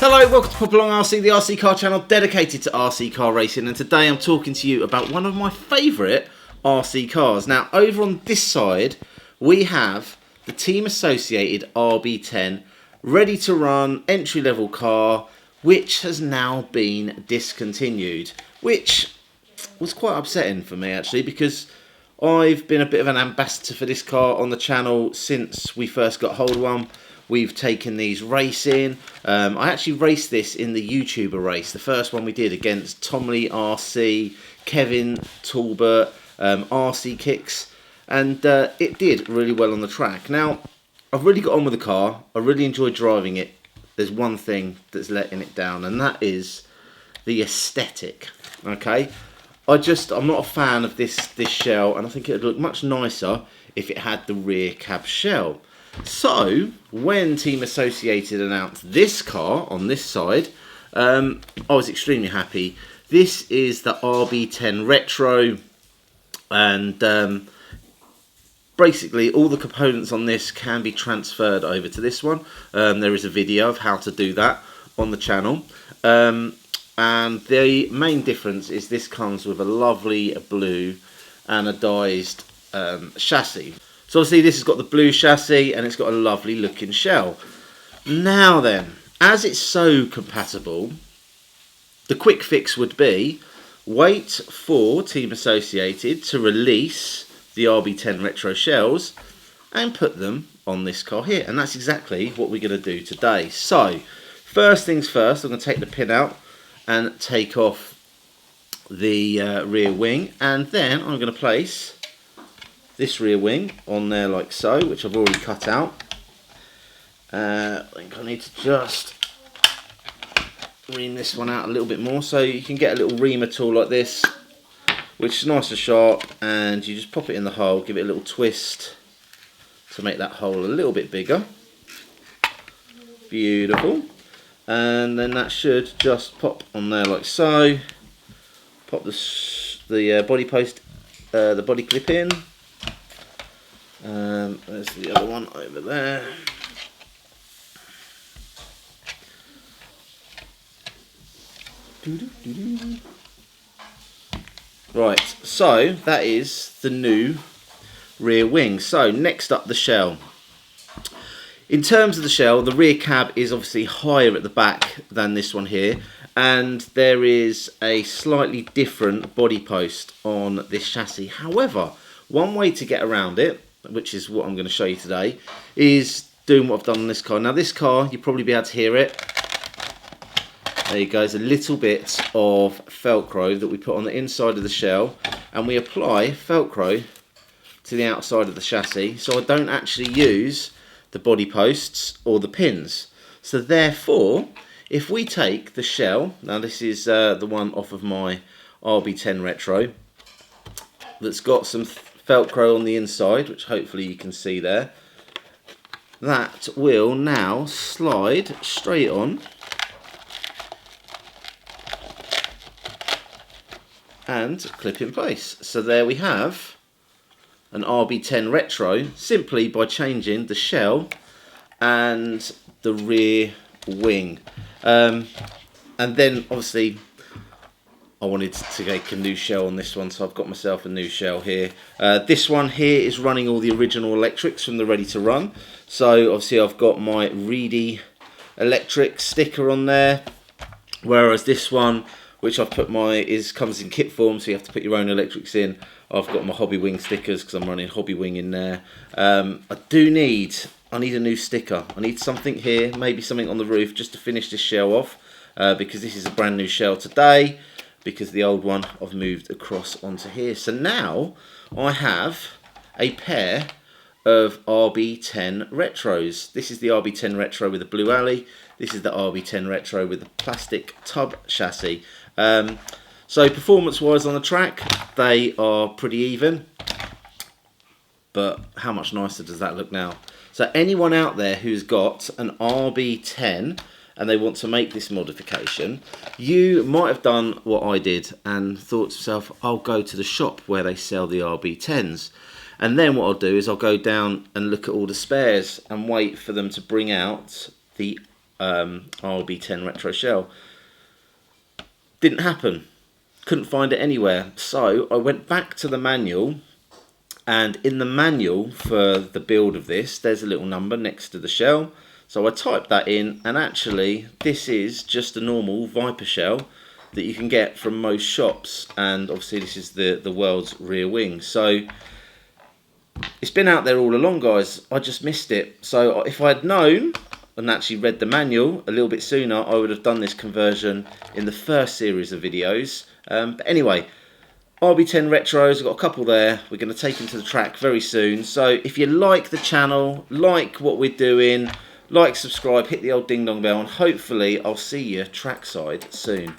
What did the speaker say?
Hello, welcome to Pop Along RC, the RC car channel dedicated to RC car racing, and today I'm talking to you about one of my favourite RC cars. Now, over on this side, we have the Team Associated RB10, ready to run, entry-level car, which has now been discontinued, which was quite upsetting for me actually, because I've been a bit of an ambassador for this car on the channel since we first got hold of one. We've taken these racing. I actually raced this in the YouTuber race, the first one we did against Tom Lee RC, Kevin Talbot, RC Kicks, and it did really well on the track. Now, I've really got on with the car. I really enjoyed driving it. There's one thing that's letting it down, and that is the aesthetic. Okay, I'm not a fan of this shell, and I think it would look much nicer if it had the rear cab shell. So, when Team Associated announced this car on this side, I was extremely happy. This is the RB10 Retro, and basically all the components on this can be transferred over to this one. There is a video of how to do that on the channel. And the main difference is this comes with a lovely blue anodized chassis. So obviously this has got the blue chassis and it's got a lovely looking shell. Now then, as it's so compatible, the quick fix would be wait for Team Associated to release the RB10 Retro shells and put them on this car here. And that's exactly what we're going to do today. So, first things first, I'm going to take the pin out and take off the rear wing, and then I'm going to place this rear wing on there like so, which I've already cut out. I think I need to just ream this one out a little bit more, so you can get a little reamer tool like this, which is nice and sharp, and you just pop it in the hole, give it a little twist to make that hole a little bit bigger. Beautiful. And then that should just pop on there like so. Pop the body post, the body clip in. There's the other one over there. Right, so that is the new rear wing. So next up, the shell. In terms of the shell, the rear cab is obviously higher at the back than this one here, and there is a slightly different body post on this chassis. However, one way to get around it, which is what I'm going to show you today, is doing what I've done on this car. Now this car, you'll probably be able to hear it. There you go, there's a little bit of Velcro that we put on the inside of the shell, and we apply Velcro to the outside of the chassis, so I don't actually use the body posts or the pins. So therefore, if we take the shell, now this is the one off of my RB10 Retro, that's got some Velcro on the inside, which hopefully you can see there, that will now slide straight on and clip in place. So there we have an RB10 Retro, simply by changing the shell and the rear wing. And then obviously I wanted to make a new shell on this one, so I've got myself a new shell here. This one here is running all the original electrics from the Ready to Run. So obviously I've got my Reedy electric sticker on there, whereas this one, which I've put comes in kit form, so you have to put your own electrics in. I've got my Hobby Wing stickers because I'm running Hobby Wing in there. I need a new sticker. I need something here, maybe something on the roof, just to finish this shell off, because this is a brand new shell today, because the old one I've moved across onto here. So now I have a pair of RB10 Retros. This is the RB10 Retro with the blue alley. This is the RB10 Retro with the plastic tub chassis. So performance wise on the track, they are pretty even, but how much nicer does that look now? So anyone out there who's got an RB10 and they want to make this modification, you might have done what I did and thought to yourself, I'll go to the shop where they sell the RB10s. And then what I'll do is I'll go down and look at all the spares and wait for them to bring out the RB10 retro shell. Didn't happen. Couldn't find it anywhere. So I went back to the manual, and in the manual for the build of this, there's a little number next to the shell. So I typed that in, and actually this is just a normal Viper shell that you can get from most shops, and obviously this is the world's rear wing. So it's been out there all along, guys. I just missed it. So if I had known and actually read the manual a little bit sooner, I would have done this conversion in the first series of videos. But anyway, RB10 retros, I've got a couple there. We're going to take them to the track very soon. So if you like the channel, like what we're doing, like, subscribe, hit the old ding dong bell, and hopefully I'll see you trackside soon.